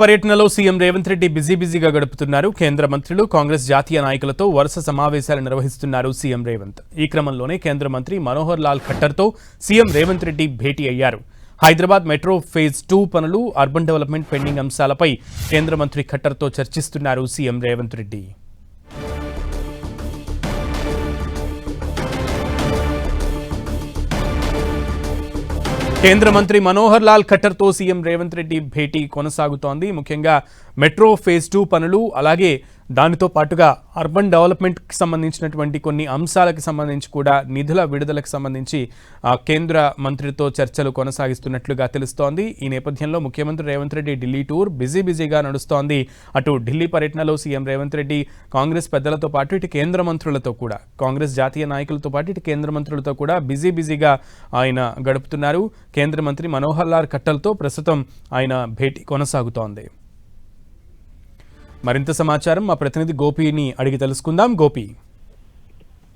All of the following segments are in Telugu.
పర్యటనలో సీఎం రేవంత్ రెడ్డి బిజీగా గడుపుతున్నారు. కేంద్ర మంత్రులు, కాంగ్రెస్ జాతీయ నాయకులతో వరుస సమావేశాలు నిర్వహిస్తున్నారు సీఎం రేవంత్. ఈ క్రమంలోనే కేంద్ర మంత్రి మనోహర్ లాల్ ఖట్టర్తో సీఎం రేవంత్ రెడ్డి భేటీ అయ్యారు. హైదరాబాద్ మెట్రో ఫేజ్ 2 పనులు, అర్బన్ డెవలప్మెంట్ పెండింగ్ అంశాలపై కేంద్ర మంత్రి ఖట్టర్తో చర్చిస్తున్నారు సీఎం రేవంత్ రెడ్డి. కేంద్ర మంత్రి మనోహర్ లాల్ ఖట్టర్తో సీఎం రేవంత్ రెడ్డి భేటీ కొనసాగుతోంది. ముఖ్యంగా మెట్రో ఫేజ్ 2 పనులు, అలాగే దానితో పాటుగా అర్బన్ డెవలప్మెంట్కి సంబంధించినటువంటి కొన్ని అంశాలకు సంబంధించి కూడా నిధుల విడుదలకు సంబంధించి కేంద్ర మంత్రితో చర్చలు కొనసాగిస్తున్నట్లుగా తెలుస్తోంది. ఈ నేపథ్యంలో ముఖ్యమంత్రి రేవంత్ రెడ్డి ఢిల్లీ టూర్ బిజీగా నడుస్తోంది. అటు ఢిల్లీ పర్యటనలో సీఎం రేవంత్ రెడ్డి కాంగ్రెస్ పెద్దలతో పాటు ఇటు కేంద్ర మంత్రులతో కూడా, కాంగ్రెస్ జాతీయ నాయకులతో పాటు ఇటు కేంద్ర మంత్రులతో కూడా బిజీగా ఆయన గడుపుతున్నారు. కేంద్ర మంత్రి మనోహర్ లాల్ ఖట్టర్తో ప్రస్తుతం ఆయన భేటీ కొనసాగుతోంది. మరింత సమాచారం మా ప్రతినిధి గోపిని అడిగి తెలుసుకుందాం. గోపి,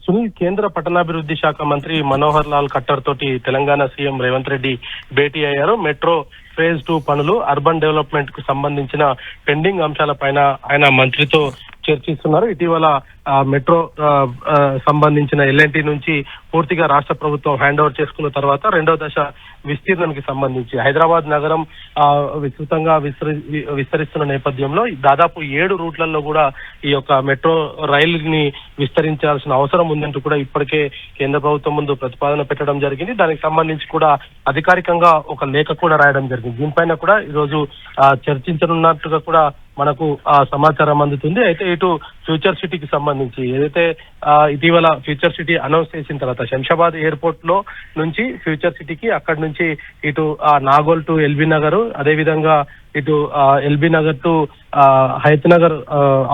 సునీల్, కేంద్ర పట్టణాభివృద్ధి శాఖ మంత్రి మనోహర్ లాల్ ఖట్టర్ తోటి తెలంగాణ సీఎం రేవంత్ రెడ్డి భేటీ అయ్యారు. మెట్రో ఫేజ్ 2 పనులు, అర్బన్ డెవలప్మెంట్ కు సంబంధించిన పెండింగ్ అంశాలపైన ఆయన మంత్రితో చర్చిస్తున్నారు. ఇటీవల మెట్రో సంబంధించిన ఎల్ఎన్టీ నుంచి పూర్తిగా రాష్ట్ర ప్రభుత్వం హ్యాండ్ ఓవర్ చేసుకున్న తర్వాత రెండో దశ విస్తీర్ణానికి సంబంధించి హైదరాబాద్ నగరం విస్తృతంగా విస్తరిస్తున్న నేపథ్యంలో దాదాపు 7 రూట్లలో కూడా ఈ యొక్క మెట్రో రైలుని విస్తరించాల్సిన అవసరం ఉందంటూ కూడా ఇప్పటికే కేంద్ర ప్రభుత్వం ముందు ప్రతిపాదన పెట్టడం జరిగింది. దానికి సంబంధించి కూడా అధికారికంగా ఒక లేఖ కూడా రాయడం జరిగింది. దీనిపైన కూడా ఈరోజు చర్చించనున్నట్టుగా కూడా మనకు సమాచారం అందుతుంది. అయితే ఇటు ఫ్యూచర్ సిటీకి సంబంధించి ఏదైతే ఇటీవల ఫ్యూచర్ సిటీ అనౌన్స్ చేసిన తర్వాత శంషాబాద్ ఎయిర్పోర్ట్ లో నుంచి ఫ్యూచర్ సిటీకి, అక్కడి నుంచి ఇటు నాగోల్ టు ఎల్బీ నగర్, అదేవిధంగా ఇటు LB Nagar to Hayat Nagar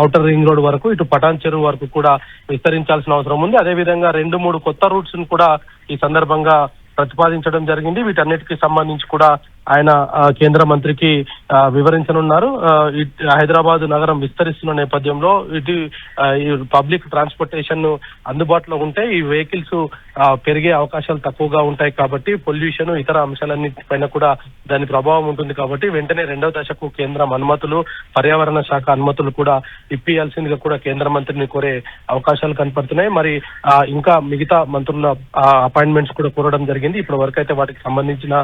outer ring road వరకు, ఇటు పటాన్ చెరువు వరకు కూడా విస్తరించాల్సిన అవసరం ఉంది. అదేవిధంగా 2-3 కొత్త రూట్స్ ను కూడా ఈ సందర్భంగా ప్రతిపాదించడం జరిగింది. వీటన్నిటికీ సంబంధించి కూడా ఆయన కేంద్ర మంత్రికి వివరించనున్నారు. హైదరాబాద్ నగరం విస్తరిస్తున్న నేపథ్యంలో ఇటు పబ్లిక్ ట్రాన్స్పోర్టేషన్ అందుబాటులో ఉంటే ఈ వెహికల్స్ పెరిగే అవకాశాలు తక్కువగా ఉంటాయి. కాబట్టి పొల్యూషన్, ఇతర అంశాలన్నిటిపైన కూడా దాని ప్రభావం ఉంటుంది. కాబట్టి వెంటనే రెండవ దశకు కేంద్రం అనుమతులు, పర్యావరణ శాఖ అనుమతులు కూడా ఇప్పియాల్సిందిగా కూడా కేంద్ర మంత్రిని కోరే అవకాశాలు కనపడుతున్నాయి. మరి ఇంకా మిగతా మంత్రుల అపాయింట్మెంట్స్ కూడా కోరడం జరిగింది. ఇప్పటి వరకు అయితే వాటికి సంబంధించిన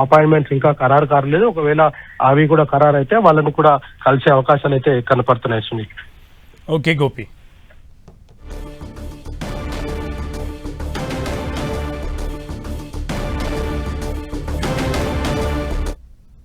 అపాయింట్మెంట్స్ ఇంకా ఖరారు కాలేదు. ఒకవేళ అవి కూడా ఖరారు అయితే వాళ్ళని కూడా కలిసే అవకాశాలు అయితే కనపడుతున్నాయి. సునీల్. ఓకే గోపి.